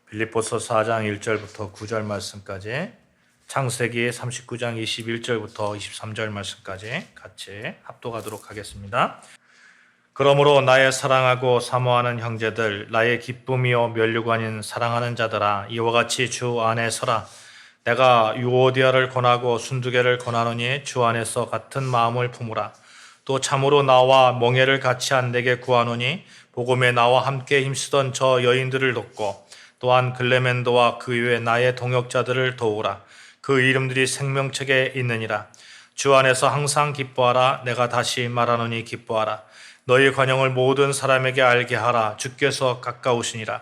빌립보서 4장 1절부터 9절 말씀까지, 창세기 39장 21절부터 23절 말씀까지 같이 합독하도록 하겠습니다. 그러므로 나의 사랑하고 사모하는 형제들, 나의 기쁨이요 면류관인 사랑하는 자들아, 이와 같이 주 안에 서라. 내가 유오디아를 권하고 순두개를 권하노니 주 안에서 같은 마음을 품으라. 또 참으로 나와 멍에를 같이 한 내게 구하노니 복음에 나와 함께 힘쓰던 저 여인들을 돕고, 또한 글레멘도와 그 외 나의 동역자들을 도우라. 그 이름들이 생명책에 있느니라. 주 안에서 항상 기뻐하라. 내가 다시 말하노니 기뻐하라. 너희 관용을 모든 사람에게 알게 하라. 주께서 가까우시니라.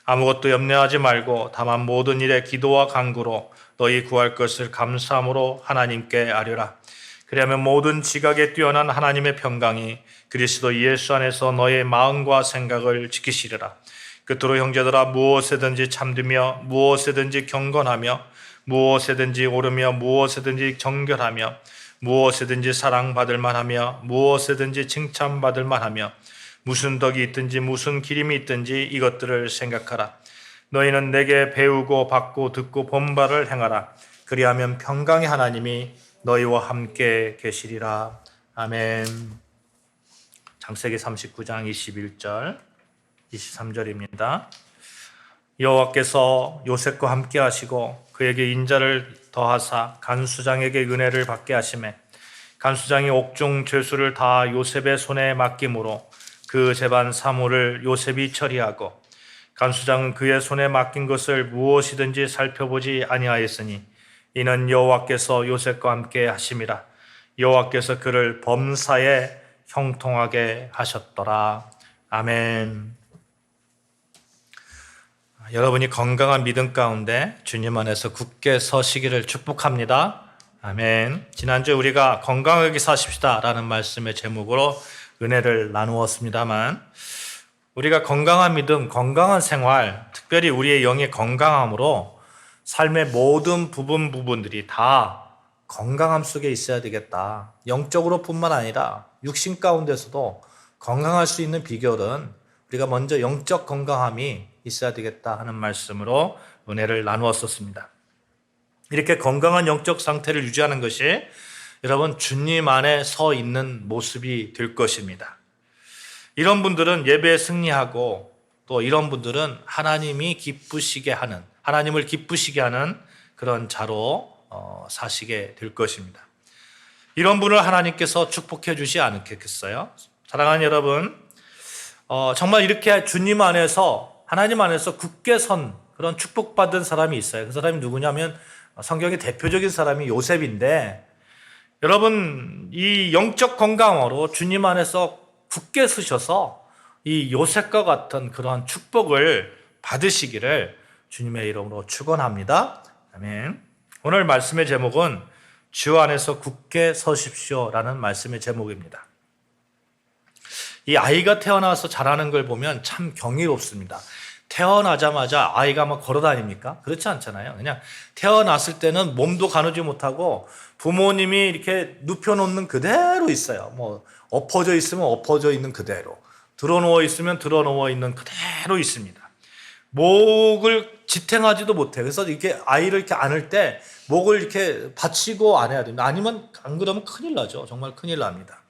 아무것도 염려하지 말고 다만 모든 일에 기도와 간구로 너희 구할 것을 감사함으로 하나님께 아뢰라. 그리하면 모든 지각에 뛰어난 하나님의 평강이 그리스도 예수 안에서 너의 마음과 생각을 지키시리라. 끝으로 형제들아, 무엇에든지 참되며 무엇에든지 경건하며 무엇에든지 오르며 무엇에든지 정결하며 무엇에든지 사랑받을 만하며 무엇에든지 칭찬받을 만하며 무슨 덕이 있든지 무슨 기림이 있든지 이것들을 생각하라. 너희는 내게 배우고 받고 듣고 본 바를 행하라. 그리하면 평강의 하나님이 너희와 함께 계시리라. 아멘. 창세기 39장 21절 23절입니다. 여호와께서 요셉과 함께 하시고 그에게 인자를 더하사 간수장에게 은혜를 받게 하시매 간수장이 옥중 죄수를 다 요셉의 손에 맡김으로 그 재반 사물을 요셉이 처리하고 간수장은 그의 손에 맡긴 것을 무엇이든지 살펴보지 아니하였으니 이는 여호와께서 요셉과 함께 하심이라. 여호와께서 그를 범사에 형통하게 하셨더라. 아멘. 여러분이 건강한 믿음 가운데 주님 안에서 굳게 서시기를 축복합니다. 아멘. 지난주에 우리가 건강하게 사십시다 라는 말씀의 제목으로 은혜를 나누었습니다만, 우리가 건강한 믿음, 건강한 생활, 특별히 우리의 영의 건강함으로 삶의 모든 부분들이 다 건강함 속에 있어야 되겠다. 영적으로 뿐만 아니라 육신 가운데서도 건강할 수 있는 비결은 우리가 먼저 영적 건강함이 있어야 되겠다 하는 말씀으로 은혜를 나누었었습니다. 이렇게 건강한 영적 상태를 유지하는 것이 여러분 주님 안에 서 있는 모습이 될 것입니다. 이런 분들은 예배에 승리하고, 또 이런 분들은 하나님을 기쁘시게 하는 그런 자로 사시게 될 것입니다. 이런 분을 하나님께서 축복해 주지 않겠어요? 사랑하는 여러분, 정말 이렇게 주님 안에서, 하나님 안에서 굳게 선 그런 축복받은 사람이 있어요. 그 사람이 누구냐면 성경의 대표적인 사람이 요셉인데, 여러분 이 영적 건강으로 주님 안에서 굳게 서셔서 이 요셉과 같은 그러한 축복을 받으시기를 주님의 이름으로 축원합니다. 아멘. 오늘 말씀의 제목은 주 안에서 굳게 서십시오라는 말씀의 제목입니다. 이 아이가 태어나서 자라는 걸 보면 참 경이롭습니다. 태어나자마자 아이가 막 걸어 다닙니까? 그렇지 않잖아요. 그냥 태어났을 때는 몸도 가누지 못하고 부모님이 이렇게 눕혀놓는 그대로 있어요. 뭐 엎어져 있으면 엎어져 있는 그대로, 드러누워 있으면 드러누워 있는 그대로 있습니다. 목을 지탱하지도 못해요. 그래서 이렇게 아이를 이렇게 안을 때 목을 이렇게 받치고 안아야 됩니다. 아니면 안 그러면 큰일 나죠. 정말 큰일 납니다.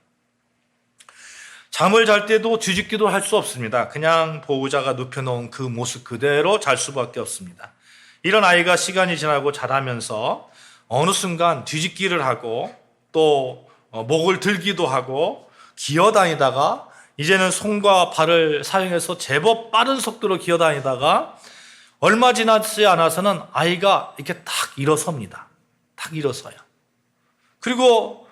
잠을 잘 때도 뒤집기도 할 수 없습니다. 그냥 보호자가 눕혀놓은 그 모습 그대로 잘 수밖에 없습니다. 이런 아이가 시간이 지나고 자라면서 어느 순간 뒤집기를 하고 또 목을 들기도 하고 기어다니다가 이제는 손과 발을 사용해서 제법 빠른 속도로 기어다니다가 얼마 지나지 않아서는 아이가 이렇게 딱 일어섭니다. 딱 일어서요. 그리고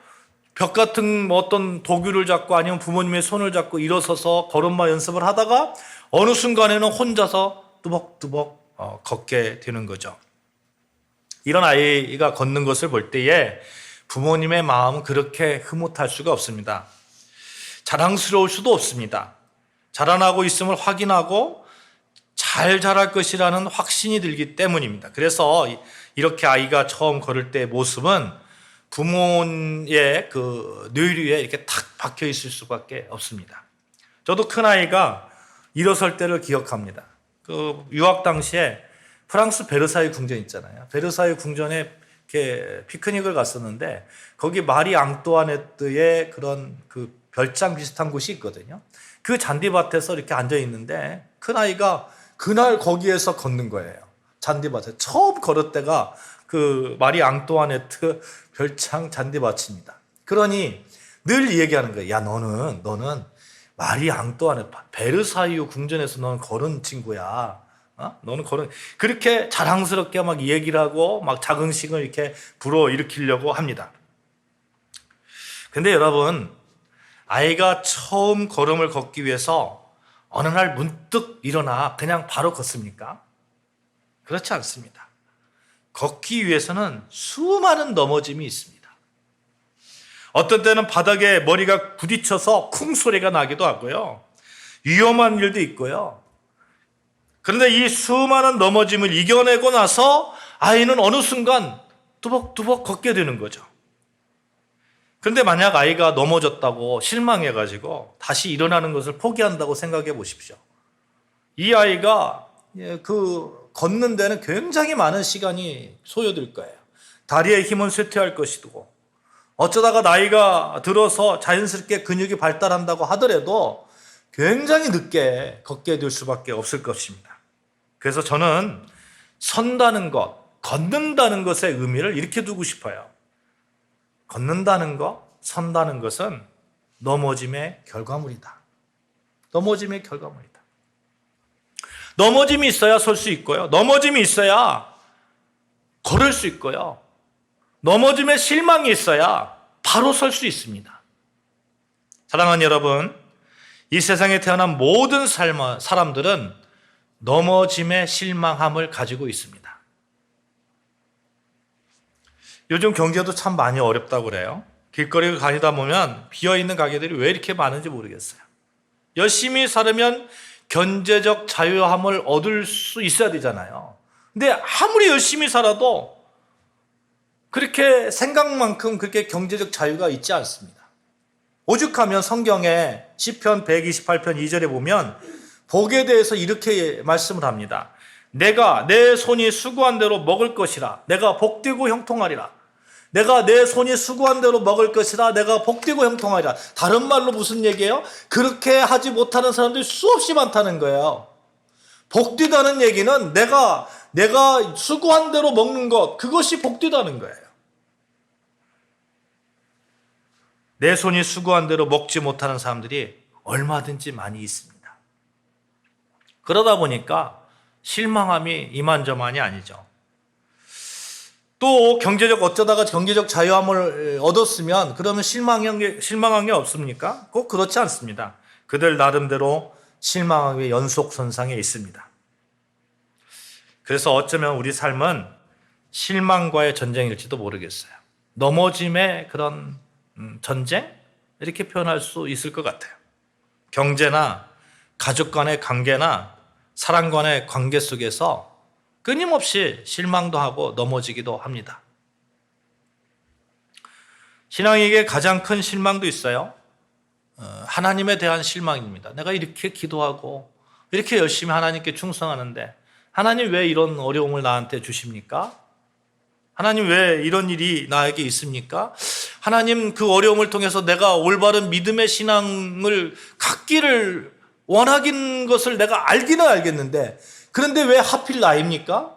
벽 같은 어떤 도구를 잡고 아니면 부모님의 손을 잡고 일어서서 걸음마 연습을 하다가 어느 순간에는 혼자서 뚜벅뚜벅 걷게 되는 거죠. 이런 아이가 걷는 것을 볼 때에 부모님의 마음은 그렇게 흐뭇할 수가 없습니다. 자랑스러울 수도 없습니다. 자라나고 있음을 확인하고 잘 자랄 것이라는 확신이 들기 때문입니다. 그래서 이렇게 아이가 처음 걸을 때의 모습은 부모의 그 뇌리에 이렇게 탁 박혀 있을 수밖에 없습니다. 저도 큰아이가 일어설 때를 기억합니다. 그 유학 당시에 프랑스 베르사유 궁전 있잖아요. 베르사유 궁전에 이렇게 피크닉을 갔었는데 거기 마리 앙뚜아네트의 그런 그 별장 비슷한 곳이 있거든요. 그 잔디밭에서 이렇게 앉아 있는데 큰아이가 그날 거기에서 걷는 거예요. 잔디밭에 처음 걸을 때가 그 마리 앙뚜아네트 별장 잔디밭입니다. 그러니 늘 얘기하는 거예요. 야, 너는 마리 앙뚜아네트 베르사유 궁전에서 너는 걸은 친구야. 너는 걸은, 그렇게 자랑스럽게 막 얘기를 하고 막 자긍심을 이렇게 불어일으키려고 합니다. 근데 여러분, 아이가 처음 걸음을 걷기 위해서 어느 날 문득 일어나 그냥 바로 걷습니까? 그렇지 않습니다. 걷기 위해서는 수많은 넘어짐이 있습니다. 어떤 때는 바닥에 머리가 부딪혀서 쿵 소리가 나기도 하고요. 위험한 일도 있고요. 그런데 이 수많은 넘어짐을 이겨내고 나서 아이는 어느 순간 뚜벅뚜벅 걷게 되는 거죠. 그런데 만약 아이가 넘어졌다고 실망해가지고 다시 일어나는 것을 포기한다고 생각해 보십시오. 이 아이가 그 걷는 데는 굉장히 많은 시간이 소요될 거예요. 다리의 힘은 쇠퇴할 것이고, 어쩌다가 나이가 들어서 자연스럽게 근육이 발달한다고 하더라도 굉장히 늦게 걷게 될 수밖에 없을 것입니다. 그래서 저는 선다는 것, 걷는다는 것의 의미를 이렇게 두고 싶어요. 걷는다는 것, 선다는 것은 넘어짐의 결과물이다. 넘어짐의 결과물이다. 넘어짐이 있어야 설 수 있고요. 넘어짐이 있어야 걸을 수 있고요. 넘어짐의 실망이 있어야 바로 설 수 있습니다. 사랑하는 여러분, 이 세상에 태어난 모든 사람들은 넘어짐의 실망함을 가지고 있습니다. 요즘 경제도 참 많이 어렵다고 그래요. 길거리를 다니다 보면 비어있는 가게들이 왜 이렇게 많은지 모르겠어요. 열심히 살으면 경제적 자유함을 얻을 수 있어야 되잖아요. 근데 아무리 열심히 살아도 그렇게 생각만큼 그렇게 경제적 자유가 있지 않습니다. 오죽하면 성경에 시편 128편 2절에 보면 복에 대해서 이렇게 말씀을 합니다. 내가 내 손이 수고한 대로 먹을 것이라. 내가 복되고 형통하리라. 내가 내 손이 수고한 대로 먹을 것이라. 내가 복되고 형통하리라. 다른 말로 무슨 얘기예요? 그렇게 하지 못하는 사람들이 수없이 많다는 거예요. 복되다는 얘기는 내가 수고한 대로 먹는 것, 그것이 복되다는 거예요. 내 손이 수고한 대로 먹지 못하는 사람들이 얼마든지 많이 있습니다. 그러다 보니까 실망함이 이만저만이 아니죠. 또 어쩌다가 경제적 자유함을 얻었으면 그러면 실망한 게 없습니까? 꼭 그렇지 않습니다. 그들 나름대로 실망함의 연속선상에 있습니다. 그래서 어쩌면 우리 삶은 실망과의 전쟁일지도 모르겠어요. 넘어짐의 그런 전쟁? 이렇게 표현할 수 있을 것 같아요. 경제나 가족 간의 관계나 사람 간의 관계 속에서 끊임없이 실망도 하고 넘어지기도 합니다. 신앙에게 가장 큰 실망도 있어요. 하나님에 대한 실망입니다. 내가 이렇게 기도하고 이렇게 열심히 하나님께 충성하는데 하나님 왜 이런 어려움을 나한테 주십니까? 하나님 왜 이런 일이 나에게 있습니까? 하나님 그 어려움을 통해서 내가 올바른 믿음의 신앙을 갖기를 원하긴 것을 내가 알기는 알겠는데 그런데 왜 하필 나입니까?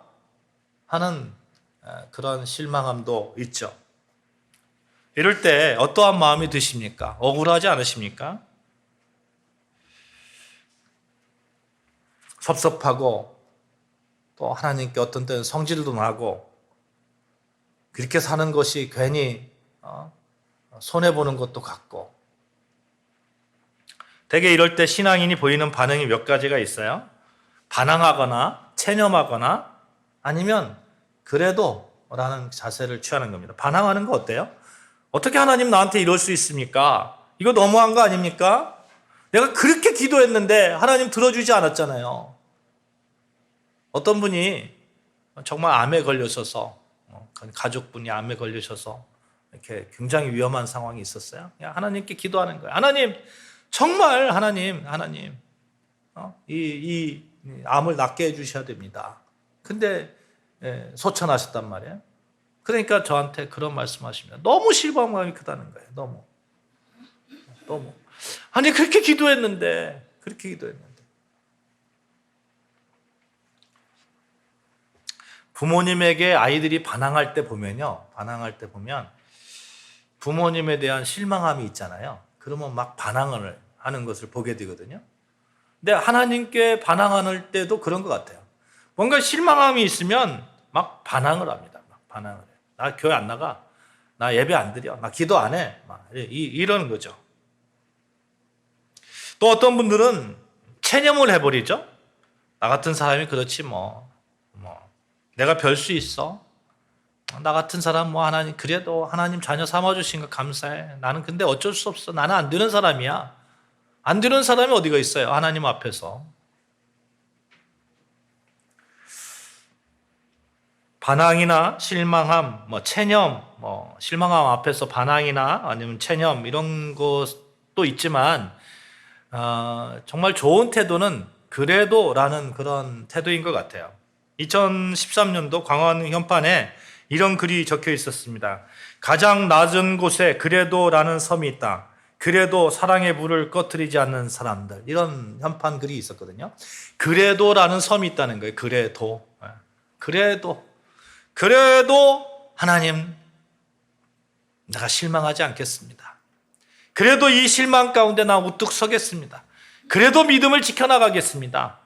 하는 그런 실망함도 있죠. 이럴 때 어떠한 마음이 드십니까? 억울하지 않으십니까? 섭섭하고 또 하나님께 어떤 때는 성질도 나고 그렇게 사는 것이 괜히 손해보는 것도 같고 대개 이럴 때 신앙인이 보이는 반응이 몇 가지가 있어요. 반항하거나 체념하거나 아니면 그래도 라는 자세를 취하는 겁니다. 반항하는 거 어때요? 어떻게 하나님 나한테 이럴 수 있습니까? 이거 너무한 거 아닙니까? 내가 그렇게 기도했는데 하나님 들어주지 않았잖아요. 어떤 분이 정말 암에 걸리셔서 가족분이 암에 걸리셔서 이렇게 굉장히 위험한 상황이 있었어요. 그냥 하나님께 기도하는 거예요. 하나님 정말 하나님 이 암을 낫게 해주셔야 됩니다. 근데 소천하셨단 말이에요. 그러니까 저한테 그런 말씀하시면 너무 실망감이 크다는 거예요. 너무. 아니 그렇게 기도했는데. 부모님에게 아이들이 반항할 때 보면 부모님에 대한 실망함이 있잖아요. 그러면 막 반항을 하는 것을 보게 되거든요. 근데 하나님께 반항할 때도 그런 것 같아요. 뭔가 실망함이 있으면 막 반항을 합니다. 반항을 해요. 나 교회 안 나가. 나 예배 안 드려. 나 기도 안 해. 이러는 거죠. 또 어떤 분들은 체념을 해버리죠. 나 같은 사람이 그렇지 내가 별 수 있어. 나 같은 사람 하나님 그래도 하나님 자녀 삼아주신 거 감사해. 나는 근데 어쩔 수 없어. 나는 안 되는 사람이야. 안 되는 사람이 어디가 있어요? 하나님 앞에서. 반항이나 실망함, 체념, 실망함 앞에서 반항이나 아니면 체념 이런 것도 있지만 정말 좋은 태도는 그래도라는 그런 태도인 것 같아요. 2013년도 광화문 현판에 이런 글이 적혀 있었습니다. 가장 낮은 곳에 그래도라는 섬이 있다. 그래도 사랑의 불을 꺼뜨리지 않는 사람들. 이런 현판 글이 있었거든요. 그래도라는 섬이 있다는 거예요. 그래도 하나님 내가 실망하지 않겠습니다. 그래도 이 실망 가운데 나 우뚝 서겠습니다. 그래도 믿음을 지켜나가겠습니다.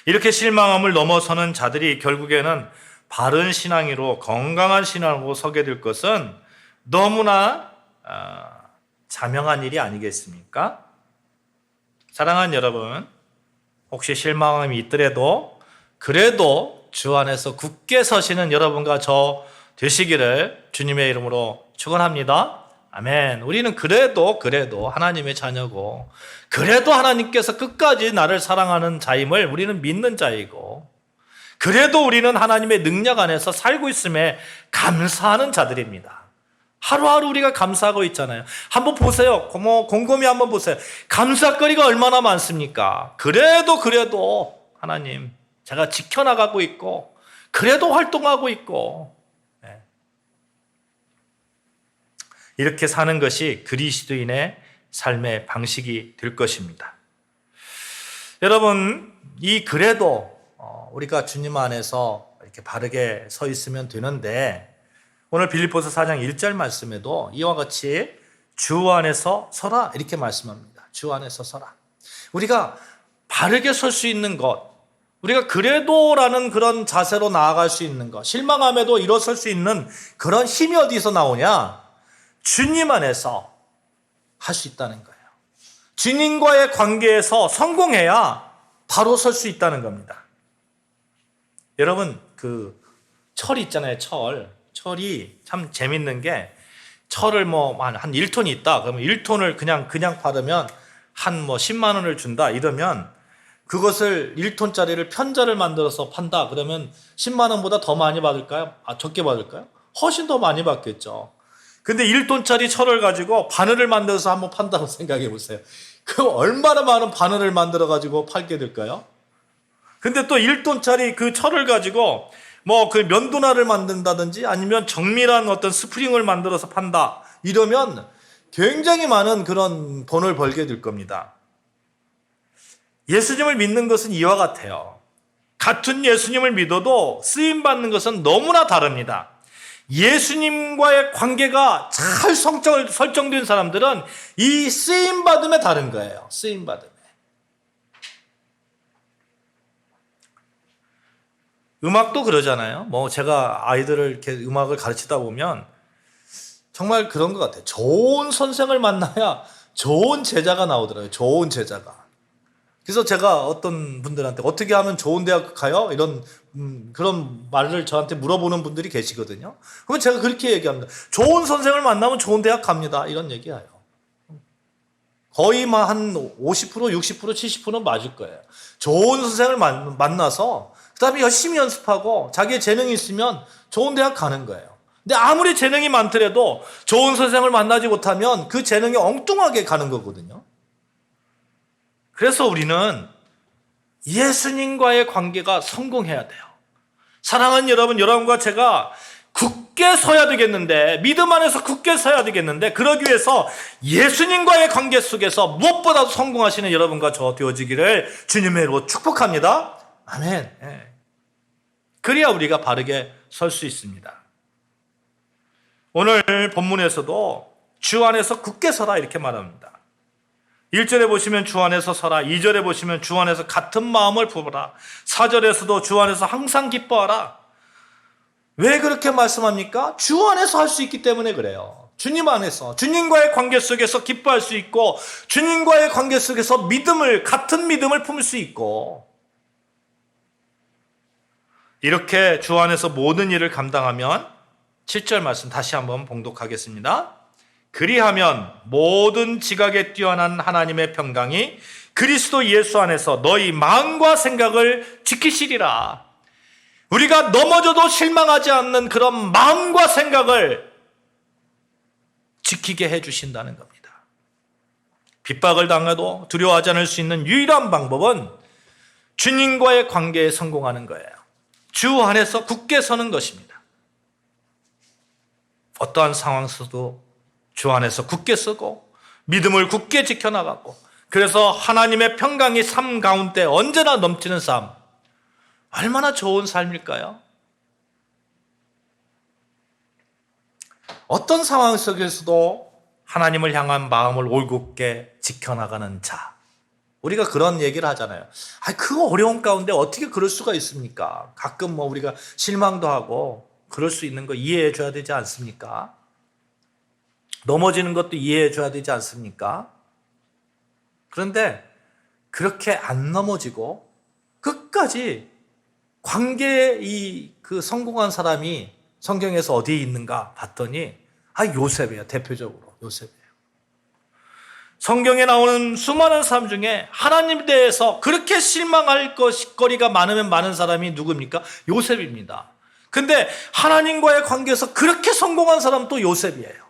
이렇게 실망함을 넘어서는 자들이 결국에는 바른 신앙으로 건강한 신앙으로 서게 될 것은 너무나 자명한 일이 아니겠습니까? 사랑하는 여러분, 혹시 실망함이 있더라도 그래도 주 안에서 굳게 서시는 여러분과 저 되시기를 주님의 이름으로 축원합니다. 아멘. 우리는 그래도 하나님의 자녀고 그래도 하나님께서 끝까지 나를 사랑하는 자임을 우리는 믿는 자이고 그래도 우리는 하나님의 능력 안에서 살고 있음에 감사하는 자들입니다. 하루하루 우리가 감사하고 있잖아요. 한번 보세요. 곰곰이 한번 보세요. 감사거리가 얼마나 많습니까? 그래도 하나님 제가 지켜나가고 있고 그래도 활동하고 있고 이렇게 사는 것이 그리스도인의 삶의 방식이 될 것입니다. 여러분, 이 그래도 우리가 주님 안에서 이렇게 바르게 서 있으면 되는데 오늘 빌립보서 4장 1절 말씀에도 이와 같이 주 안에서 서라 이렇게 말씀합니다. 주 안에서 서라. 우리가 바르게 설 수 있는 것, 우리가 그래도라는 그런 자세로 나아갈 수 있는 것, 실망함에도 일어설 수 있는 그런 힘이 어디서 나오냐? 주님 안에서 할 수 있다는 거예요. 주님과의 관계에서 성공해야 바로 설 수 있다는 겁니다. 여러분, 그 철 있잖아요. 철이 참 재밌는 게 철을 한 1톤이 있다. 그러면 1톤을 그냥 파르면 한 10만 원을 준다. 이러면 그것을 1톤짜리를 편자를 만들어서 판다. 그러면 10만 원보다 더 많이 받을까요? 적게 받을까요? 훨씬 더 많이 받겠죠. 근데 1톤짜리 철을 가지고 바늘을 만들어서 한번 판다고 생각해 보세요. 그럼 얼마나 많은 바늘을 만들어 가지고 팔게 될까요? 근데 또 1톤짜리 그 철을 가지고 그 면도날을 만든다든지 아니면 정밀한 어떤 스프링을 만들어서 판다. 이러면 굉장히 많은 그런 돈을 벌게 될 겁니다. 예수님을 믿는 것은 이와 같아요. 같은 예수님을 믿어도 쓰임받는 것은 너무나 다릅니다. 예수님과의 관계가 잘 설정된 사람들은 이 쓰임받음에 다른 거예요. 쓰임받음에. 음악도 그러잖아요. 제가 아이들을 이렇게 음악을 가르치다 보면 정말 그런 것 같아요. 좋은 선생을 만나야 좋은 제자가 나오더라고요. 좋은 제자가. 그래서 제가 어떤 분들한테 어떻게 하면 좋은 대학 가요? 이런 그런 말을 저한테 물어보는 분들이 계시거든요. 그러면 제가 그렇게 얘기합니다. 좋은 선생을 만나면 좋은 대학 갑니다. 이런 얘기해요. 거의 한 50%, 60%, 70%는 맞을 거예요. 좋은 선생을 만나서 그 다음에 열심히 연습하고 자기의 재능이 있으면 좋은 대학 가는 거예요. 근데 아무리 재능이 많더라도 좋은 선생을 만나지 못하면 그 재능이 엉뚱하게 가는 거거든요. 그래서 우리는 예수님과의 관계가 성공해야 돼요. 사랑하는 여러분, 여러분과 제가 굳게 서야 되겠는데, 믿음 안에서 굳게 서야 되겠는데, 그러기 위해서 예수님과의 관계 속에서 무엇보다도 성공하시는 여러분과 저 되어지기를 주님의 이름으로 축복합니다. 아멘. 그래야 우리가 바르게 설 수 있습니다. 오늘 본문에서도 주 안에서 굳게 서라 이렇게 말합니다. 1절에 보시면 주 안에서 서라, 2절에 보시면 주 안에서 같은 마음을 품어라, 4절에서도 주 안에서 항상 기뻐하라. 왜 그렇게 말씀합니까? 주 안에서 할 수 있기 때문에 그래요. 주님 안에서, 주님과의 관계 속에서 기뻐할 수 있고, 주님과의 관계 속에서 같은 믿음을 품을 수 있고, 이렇게 주 안에서 모든 일을 감당하면 7절 말씀 다시 한번 봉독하겠습니다. 그리하면 모든 지각에 뛰어난 하나님의 평강이 그리스도 예수 안에서 너희 마음과 생각을 지키시리라. 우리가 넘어져도 실망하지 않는 그런 마음과 생각을 지키게 해주신다는 겁니다. 핍박을 당해도 두려워하지 않을 수 있는 유일한 방법은 주님과의 관계에 성공하는 거예요. 주 안에서 굳게 서는 것입니다. 어떠한 상황 속도 주 안에서 굳게 서고 믿음을 굳게 지켜나가고, 그래서 하나님의 평강이 삶 가운데 언제나 넘치는 삶, 얼마나 좋은 삶일까요? 어떤 상황 속에서도 하나님을 향한 마음을 올곧게 지켜나가는 자, 우리가 그런 얘기를 하잖아요. 그 어려운 가운데 어떻게 그럴 수가 있습니까? 가끔 우리가 실망도 하고 그럴 수 있는 거 이해해 줘야 되지 않습니까? 넘어지는 것도 이해해 줘야 되지 않습니까? 그런데 그렇게 안 넘어지고 끝까지 관계에 그 성공한 사람이 성경에서 어디에 있는가 봤더니 요셉이에요. 대표적으로 요셉이에요. 성경에 나오는 수많은 사람 중에 하나님에 대해서 그렇게 실망할 거리가 많으면 많은 사람이 누굽니까? 요셉입니다. 근데 하나님과의 관계에서 그렇게 성공한 사람도 요셉이에요.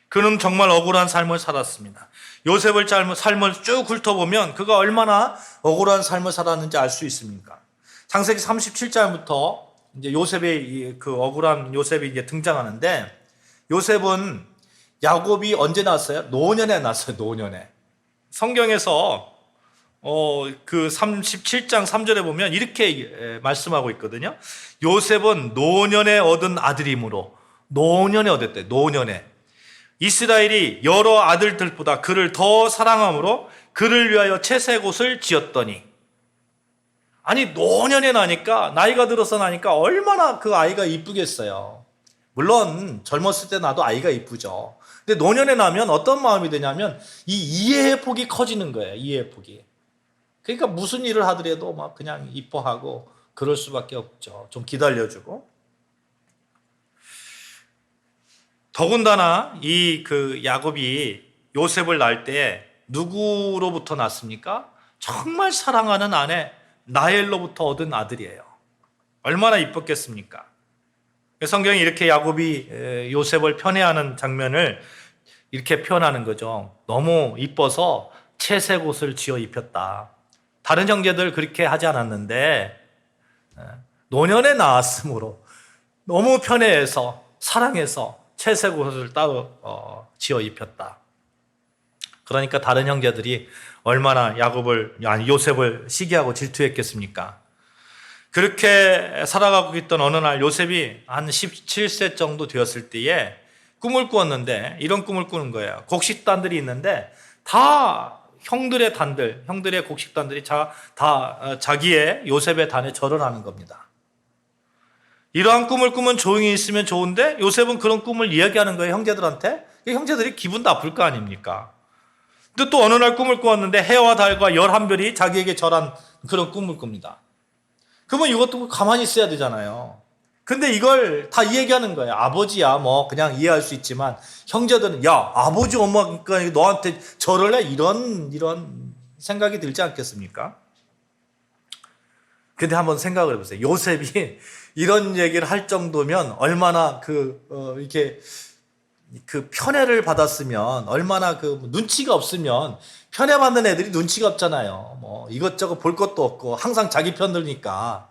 그는 정말 억울한 삶을 살았습니다. 요셉을 삶을 쭉 훑어보면 그가 얼마나 억울한 삶을 살았는지 알 수 있습니까? 창세기 37장부터 이제 요셉의 그 억울한 요셉이 이제 등장하는데, 요셉은 야곱이 언제 낳았어요? 노년에 낳았어요. 노년에. 성경에서 그 37장 3절에 보면 이렇게 말씀하고 있거든요. 요셉은 노년에 얻은 아들이므로, 노년에 얻었대. 노년에. 이스라엘이 여러 아들들보다 그를 더 사랑함으로 그를 위하여 채색옷을 지었더니, 아니 노년에 나니까, 나이가 들어서 나니까 얼마나 그 아이가 이쁘겠어요. 물론 젊었을 때 나도 아이가 이쁘죠. 근데 노년에 나면 어떤 마음이 되냐면 이 이해의 폭이 커지는 거예요. 이해의 폭이. 그러니까 무슨 일을 하더라도 막 그냥 이뻐하고 그럴 수밖에 없죠. 좀 기다려주고. 더군다나 그 야곱이 요셉을 낳을 때 누구로부터 낳습니까? 정말 사랑하는 아내 라헬로부터 얻은 아들이에요. 얼마나 이뻤겠습니까? 성경이 이렇게 야곱이 요셉을 편애하는 장면을 이렇게 표현하는 거죠. 너무 이뻐서 채색 옷을 지어 입혔다. 다른 형제들 그렇게 하지 않았는데 노년에 낳았으므로 너무 편애해서 사랑해서 채색 옷을 따로 지어 입혔다. 그러니까 다른 형제들이 얼마나 요셉을 시기하고 질투했겠습니까? 그렇게 살아가고 있던 어느 날 요셉이 한 17세 정도 되었을 때에 꿈을 꾸었는데, 이런 꿈을 꾸는 거예요. 곡식단들이 있는데 다 형들의 곡식단들이 다 자기의 요셉의 단에 절을 하는 겁니다. 이러한 꿈을 꾸면 조용히 있으면 좋은데 요셉은 그런 꿈을 이야기하는 거예요, 형제들한테. 형제들이 기분 나쁠 거 아닙니까? 근데 또 어느 날 꿈을 꾸었는데 해와 달과 11별이 자기에게 절한 그런 꿈을 꿉니다. 그러면 이것도 가만히 있어야 되잖아요. 근데 이걸 다 얘기하는 거예요. 아버지야 뭐 그냥 이해할 수 있지만, 형제들은 야 아버지 엄마가 너한테 절을 해? 이런 생각이 들지 않겠습니까? 근데 한번 생각을 해보세요. 요셉이 이런 얘기를 할 정도면 얼마나 이렇게 그 편애를 받았으면 얼마나 그 눈치가 없으면 편애받는 애들이 눈치가 없잖아요. 뭐 이것저것 볼 것도 없고 항상 자기 편 들니까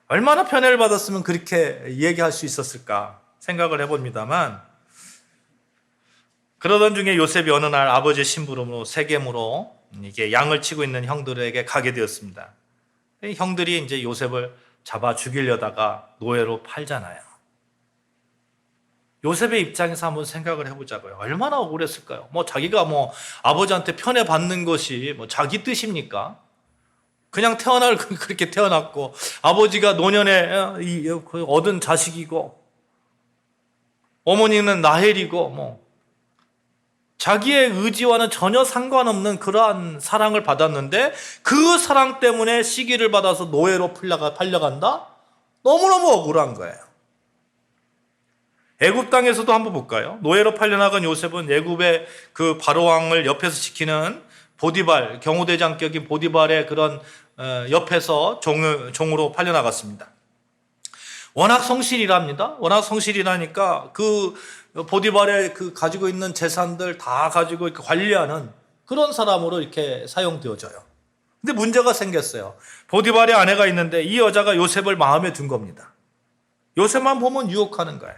얼마나 편애를 받았으면 그렇게 얘기할 수 있었을까 생각을 해봅니다만 그러던 중에 요셉이 어느 날 아버지의 심부름으로 세겜으로 이게 양을 치고 있는 형들에게 가게 되었습니다. 형들이 이제 요셉을 잡아 죽이려다가 노예로 팔잖아요. 요셉의 입장에서 한번 생각을 해보자고요. 얼마나 억울했을까요? 자기가 아버지한테 편애받는 것이 자기 뜻입니까? 그냥 그렇게 태어났고 아버지가 노년에 얻은 자식이고 어머니는 나헬이고 자기의 의지와는 전혀 상관없는 그러한 사랑을 받았는데 그 사랑 때문에 시기를 받아서 노예로 팔려간다? 너무너무 억울한 거예요. 애굽 땅에서도 한번 볼까요? 노예로 팔려나간 요셉은 애굽의 그 바로왕을 옆에서 지키는 보디발, 경호대장격인 보디발의 그런 옆에서 종으로 팔려나갔습니다. 워낙 성실이랍니다. 워낙 성실이라니까 그 보디발의 그 가지고 있는 재산들 다 가지고 이렇게 관리하는 그런 사람으로 이렇게 사용되어져요. 근데 문제가 생겼어요. 보디발의 아내가 있는데 이 여자가 요셉을 마음에 둔 겁니다. 요셉만 보면 유혹하는 거예요.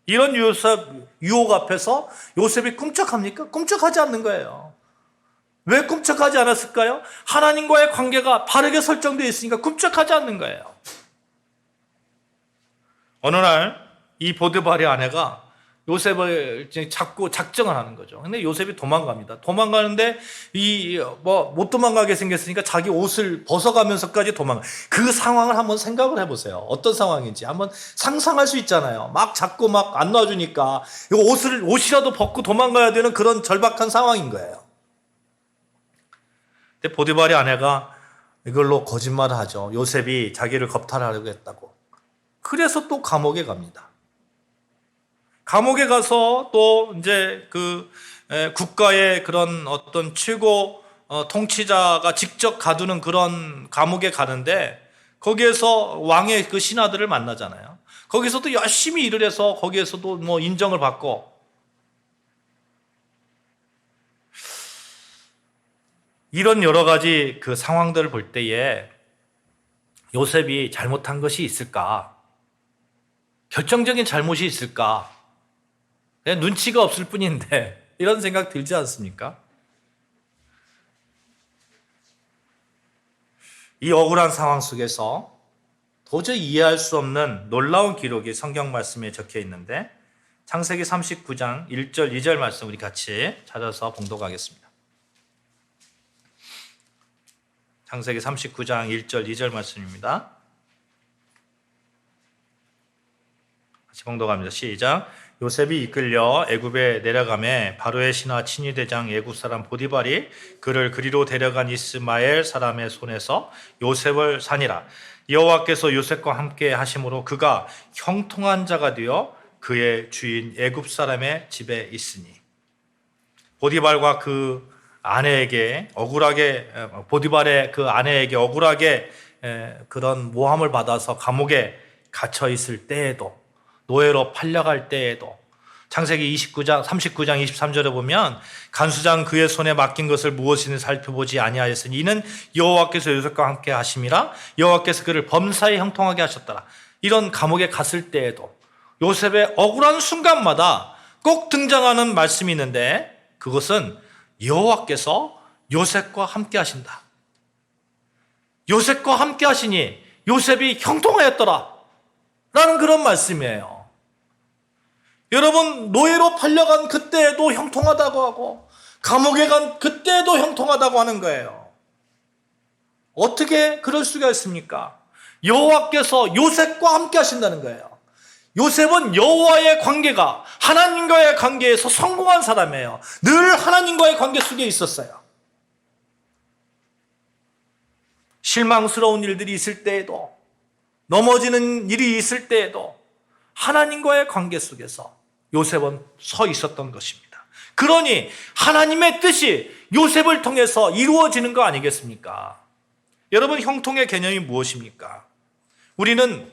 이런 유혹 앞에서 요셉이 꿈쩍합니까? 꿈쩍하지 않는 거예요. 왜 꿈쩍하지 않았을까요? 하나님과의 관계가 바르게 설정되어 있으니까 꿈쩍하지 않는 거예요. 어느 날 이 보디발의 아내가 요셉을 잡고 작정을 하는 거죠. 근데 요셉이 도망갑니다. 도망가는데 못 도망가게 생겼으니까 자기 옷을 벗어가면서까지 그 상황을 한번 생각을 해보세요. 어떤 상황인지 한번 상상할 수 있잖아요. 막 잡고 막 안 놔주니까 옷이라도 벗고 도망가야 되는 그런 절박한 상황인 거예요. 근데 보디발의 아내가 이걸로 거짓말을 하죠. 요셉이 자기를 겁탈하려고 했다고. 그래서 또 감옥에 갑니다. 감옥에 가서 또 이제 국가의 그런 어떤 최고 통치자가 직접 가두는 그런 감옥에 가는데 거기에서 왕의 그 신하들을 만나잖아요. 거기서도 열심히 일을 해서 거기에서도 인정을 받고 이런 여러 가지 그 상황들을 볼 때에 요셉이 잘못한 것이 있을까? 결정적인 잘못이 있을까? 그냥 눈치가 없을 뿐인데 이런 생각 들지 않습니까? 이 억울한 상황 속에서 도저히 이해할 수 없는 놀라운 기록이 성경 말씀에 적혀 있는데 창세기 39장 1절 2절 말씀 우리 같이 찾아서 봉독하겠습니다. 창세기 39장 1절 2절 말씀입니다. 같이 봉독합니다. 시작. 요셉이 이끌려 애굽에 내려가매 바로의 신하 친위대장 애굽 사람 보디발이 그를 그리로 데려간 이스마엘 사람의 손에서 요셉을 산이라. 여호와께서 요셉과 함께 하심으로 그가 형통한 자가 되어 그의 주인 애굽 사람의 집에 있으니. 보디발과 그 아내에게 억울하게 보디발의 그 아내에게 억울하게 그런 모함을 받아서 감옥에 갇혀 있을 때에도 노예로 팔려갈 때에도 창세기 39장 23절에 보면 간수장 그의 손에 맡긴 것을 무엇이든 살펴보지 아니하였으니 이는 여호와께서 요셉과 함께 하심이라. 여호와께서 그를 범사에 형통하게 하셨더라. 이런 감옥에 갔을 때에도 요셉의 억울한 순간마다 꼭 등장하는 말씀이 있는데 그것은 여호와께서 요셉과 함께 하신다. 요셉과 함께 하시니 요셉이 형통하였더라 라는 그런 말씀이에요. 여러분, 노예로 팔려간 그때에도 형통하다고 하고 감옥에 간 그때에도 형통하다고 하는 거예요. 어떻게 그럴 수가 있습니까? 여호와께서 요셉과 함께 하신다는 거예요. 요셉은 여호와의 관계가 하나님과의 관계에서 성공한 사람이에요. 늘 하나님과의 관계 속에 있었어요. 실망스러운 일들이 있을 때에도 넘어지는 일이 있을 때에도 하나님과의 관계 속에서 요셉은 서 있었던 것입니다. 그러니 하나님의 뜻이 요셉을 통해서 이루어지는 거 아니겠습니까? 여러분, 형통의 개념이 무엇입니까? 우리는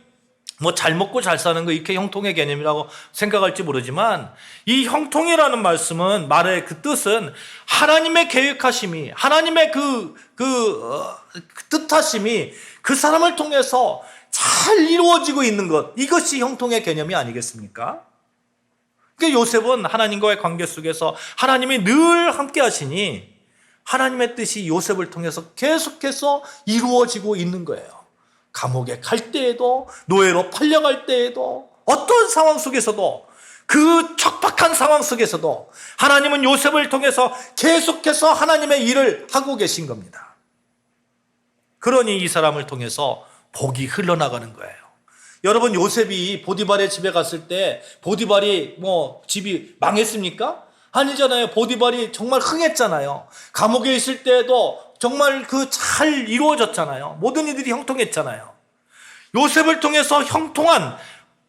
뭐 잘 먹고 잘 사는 거 이렇게 형통의 개념이라고 생각할지 모르지만, 이 형통이라는 말씀은, 말의 그 뜻은 하나님의 계획하심이, 하나님의 그 뜻하심이 그 사람을 통해서 잘 이루어지고 있는 것, 이것이 형통의 개념이 아니겠습니까? 그러니까 요셉은 하나님과의 관계 속에서 하나님이 늘 함께 하시니 하나님의 뜻이 요셉을 통해서 계속해서 이루어지고 있는 거예요. 감옥에 갈 때에도, 노예로 팔려갈 때에도, 어떤 상황 속에서도, 그 척박한 상황 속에서도 하나님은 요셉을 통해서 계속해서 하나님의 일을 하고 계신 겁니다. 그러니 이 사람을 통해서 복이 흘러나가는 거예요. 여러분, 요셉이 보디발의 집에 갔을 때 보디발이 집이 망했습니까? 아니잖아요. 보디발이 정말 흥했잖아요. 감옥에 있을 때도 정말 잘 이루어졌잖아요. 모든 일들이 형통했잖아요. 요셉을 통해서 형통한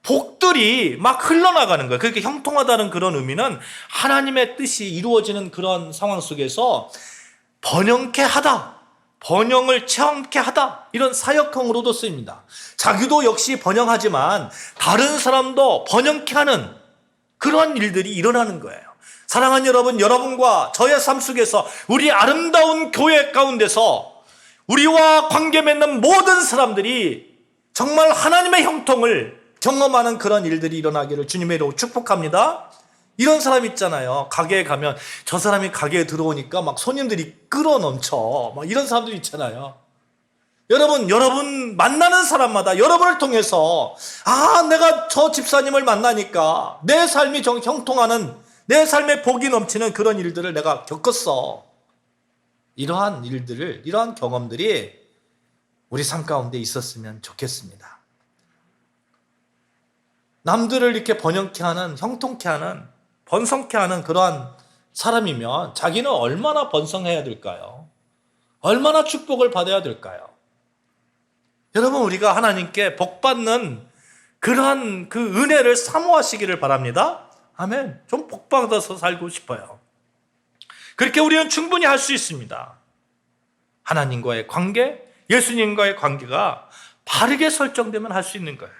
복들이 막 흘러나가는 거예요. 그렇게 형통하다는 그런 의미는 하나님의 뜻이 이루어지는 그런 상황 속에서 번영케 하다, 번영을 체험케 하다, 이런 사역형으로도 쓰입니다. 자기도 역시 번영하지만 다른 사람도 번영케 하는 그런 일들이 일어나는 거예요. 사랑하는 여러분, 여러분과 저의 삶 속에서 우리 아름다운 교회 가운데서 우리와 관계 맺는 모든 사람들이 정말 하나님의 형통을 경험하는 그런 일들이 일어나기를 주님의 이름으로 축복합니다. 이런 사람 있잖아요. 가게에 가면 저 사람이 가게에 들어오니까 막 손님들이 끌어넘쳐, 막 이런 사람들이 있잖아요. 여러분 만나는 사람마다 여러분을 통해서 내가 저 집사님을 만나니까 내 삶이 형통하는, 내 삶에 복이 넘치는 그런 일들을 내가 겪었어. 이러한 일들을, 이러한 경험들이 우리 삶 가운데 있었으면 좋겠습니다. 남들을 이렇게 번영케 하는, 형통케 하는, 번성케 하는 그러한 사람이면 자기는 얼마나 번성해야 될까요? 얼마나 축복을 받아야 될까요? 여러분, 우리가 하나님께 복받는 그러한 그 은혜를 사모하시기를 바랍니다. 아멘. 좀 복받아서 살고 싶어요. 그렇게 우리는 충분히 할 수 있습니다. 하나님과의 관계, 예수님과의 관계가 바르게 설정되면 할 수 있는 거예요.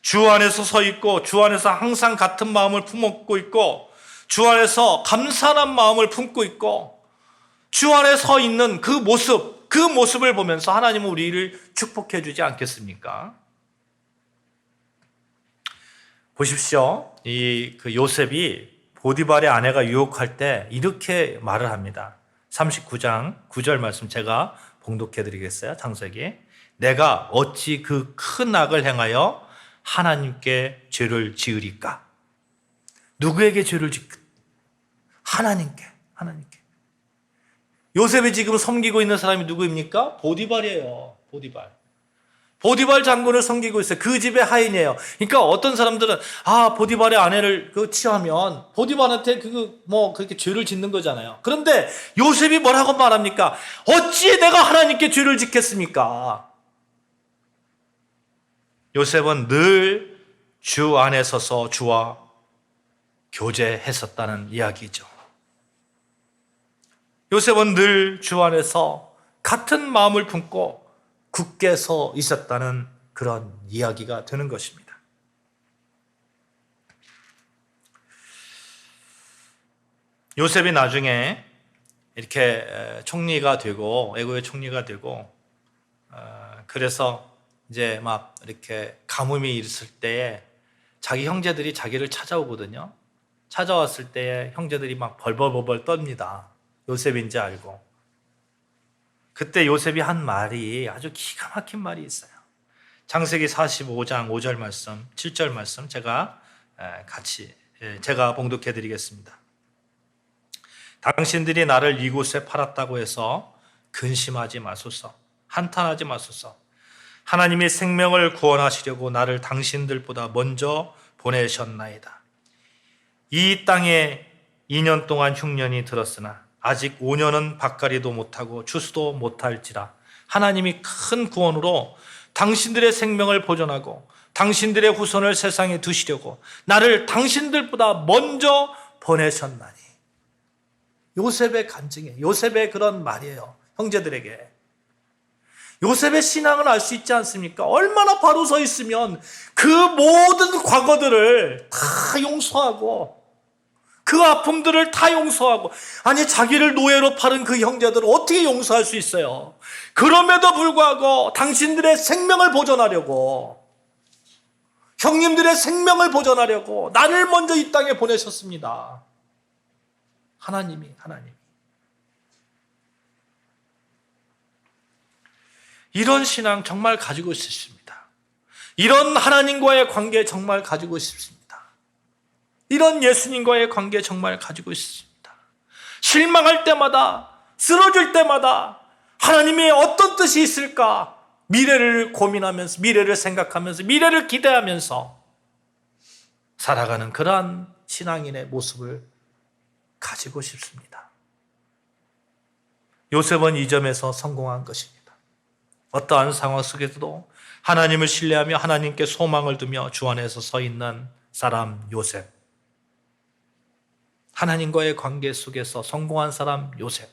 주 안에서 서 있고, 주 안에서 항상 같은 마음을 품고 있고, 주 안에서 감사한 마음을 품고 있고, 주 안에 서 있는 그 모습을 보면서 하나님은 우리를 축복해 주지 않겠습니까? 보십시오. 그 요셉이 보디발의 아내가 유혹할 때 이렇게 말을 합니다. 39장 9절 말씀 제가 봉독해 드리겠어요. 창세기. 내가 어찌 그 큰 악을 행하여 하나님께 죄를 지으리까? 누구에게 죄를 짓까? 하나님께. 요셉이 지금 섬기고 있는 사람이 누구입니까? 보디발이에요. 보디발 장군을 섬기고 있어요. 그 집의 하인이에요. 그러니까 어떤 사람들은 보디발의 아내를 취하면 보디발한테 그렇게 죄를 짓는 거잖아요. 그런데 요셉이 뭐라고 말합니까? 어찌 내가 하나님께 죄를 짓겠습니까? 요셉은 늘 주 안에 서서 주와 교제했었다는 이야기죠. 요셉은 늘 주 안에서 같은 마음을 품고 굳게 서 있었다는 그런 이야기가 되는 것입니다. 요셉이 나중에 이렇게 총리가 되고, 애국의 총리가 되고, 그래서 이제 막 이렇게 가뭄이 있을 때에 자기 형제들이 자기를 찾아오거든요. 찾아왔을 때에 형제들이 막 벌벌벌 떱니다. 요셉인지 알고. 그때 요셉이 한 말이 아주 기가 막힌 말이 있어요. 창세기 45장 5절 말씀, 7절 말씀 제가 봉독해 드리겠습니다. 당신들이 나를 이곳에 팔았다고 해서 근심하지 마소서, 한탄하지 마소서. 하나님이 생명을 구원하시려고 나를 당신들보다 먼저 보내셨나이다. 이 땅에 2년 동안 흉년이 들었으나 아직 5년은 밭갈이도 못하고 추수도 못할지라 하나님이 큰 구원으로 당신들의 생명을 보존하고 당신들의 후손을 세상에 두시려고 나를 당신들보다 먼저 보내셨나니. 요셉의 간증이에요. 요셉의 그런 말이에요. 형제들에게. 요셉의 신앙을 알 수 있지 않습니까? 얼마나 바로 서 있으면 그 모든 과거들을 다 용서하고 그 아픔들을 다 용서하고, 아니 자기를 노예로 팔은 그 형제들을 어떻게 용서할 수 있어요? 그럼에도 불구하고 당신들의 생명을 보존하려고, 형님들의 생명을 보존하려고 나를 먼저 이 땅에 보내셨습니다. 하나님. 이런 신앙 정말 가지고 싶습니다. 이런 하나님과의 관계 정말 가지고 싶습니다. 이런 예수님과의 관계 정말 가지고 싶습니다. 실망할 때마다, 쓰러질 때마다 하나님의 어떤 뜻이 있을까? 미래를 고민하면서, 미래를 생각하면서, 미래를 기대하면서 살아가는 그러한 신앙인의 모습을 가지고 싶습니다. 요셉은 이 점에서 성공한 것입니다. 어떠한 상황 속에서도 하나님을 신뢰하며 하나님께 소망을 두며 주 안에서 서 있는 사람 요셉. 하나님과의 관계 속에서 성공한 사람 요셉.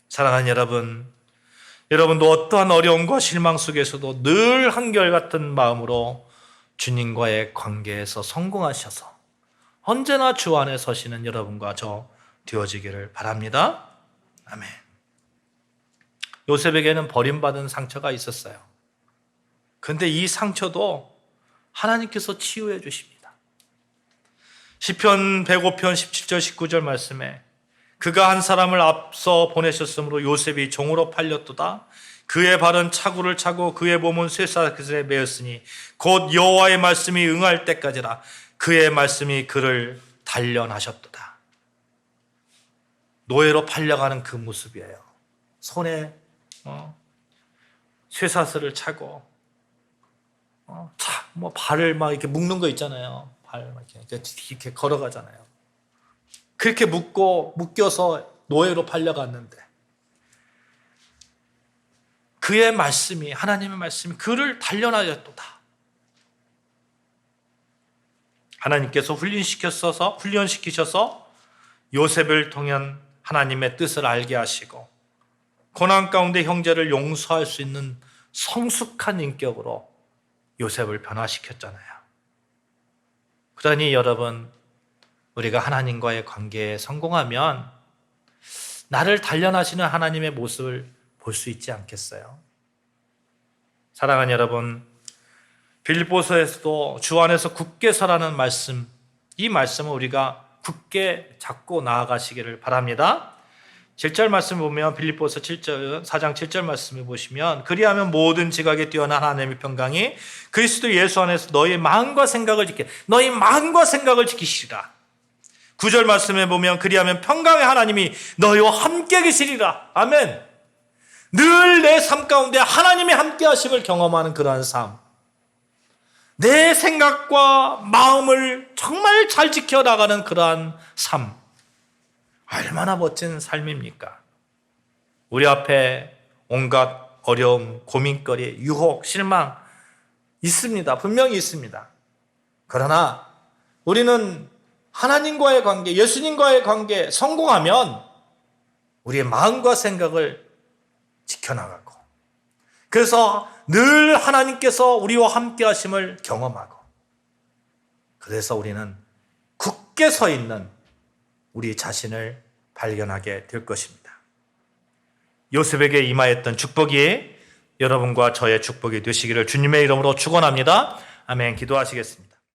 사랑하는 여러분, 여러분도 어떠한 어려움과 실망 속에서도 늘 한결같은 마음으로 주님과의 관계에서 성공하셔서 언제나 주 안에 서시는 여러분과 저 되어지기를 바랍니다. 아멘. 요셉에게는 버림받은 상처가 있었어요. 그런데 이 상처도 하나님께서 치유해 주십니다. 시편 105편 17절 19절 말씀에 그가 한 사람을 앞서 보내셨으므로 요셉이 종으로 팔렸도다. 그의 발은 차구를 차고 그의 몸은 쇠사슬에 매였으니 곧 여호와의 말씀이 응할 때까지라. 그의 말씀이 그를 단련하셨도다. 노예로 팔려가는 그 모습이에요. 손에 쇠사슬을 차고 발을 막 이렇게 묶는 거 있잖아요. 발 이렇게 걸어가잖아요. 그렇게 묶여서 노예로 팔려갔는데 그의 말씀이, 하나님의 말씀이 그를 단련하였도다. 하나님께서 훈련시키셔서 요셉을 통한 하나님의 뜻을 알게 하시고 고난 가운데 형제를 용서할 수 있는 성숙한 인격으로 요셉을 변화시켰잖아요. 그러니 여러분, 우리가 하나님과의 관계에 성공하면 나를 단련하시는 하나님의 모습을 볼 수 있지 않겠어요? 사랑하는 여러분, 빌립보서에서도 주 안에서 굳게 서라는 말씀, 이 말씀을 우리가 굳게 잡고 나아가시기를 바랍니다. 7절 말씀 보면 빌립보서 4장 7절 말씀을 보시면 그리하면 모든 지각에 뛰어난 하나님의 평강이 그리스도 예수 안에서 너희 마음과 생각을 지키시리라. 9절 말씀에 보면 그리하면 평강의 하나님이 너희와 함께 계시리라. 아멘. 늘 내 삶 가운데 하나님의 함께 하심을 경험하는 그러한 삶, 내 생각과 마음을 정말 잘 지켜나가는 그러한 삶, 얼마나 멋진 삶입니까? 우리 앞에 온갖 어려움, 고민거리, 유혹, 실망 있습니다. 분명히 있습니다. 그러나 우리는 하나님과의 관계, 예수님과의 관계 성공하면 우리의 마음과 생각을 지켜나가고, 그래서 늘 하나님께서 우리와 함께 하심을 경험하고, 그래서 우리는 굳게 서 있는 우리 자신을 발견하게 될 것입니다. 요셉에게 임하였던 축복이 여러분과 저의 축복이 되시기를 주님의 이름으로 축원합니다. 아멘. 기도하시겠습니다.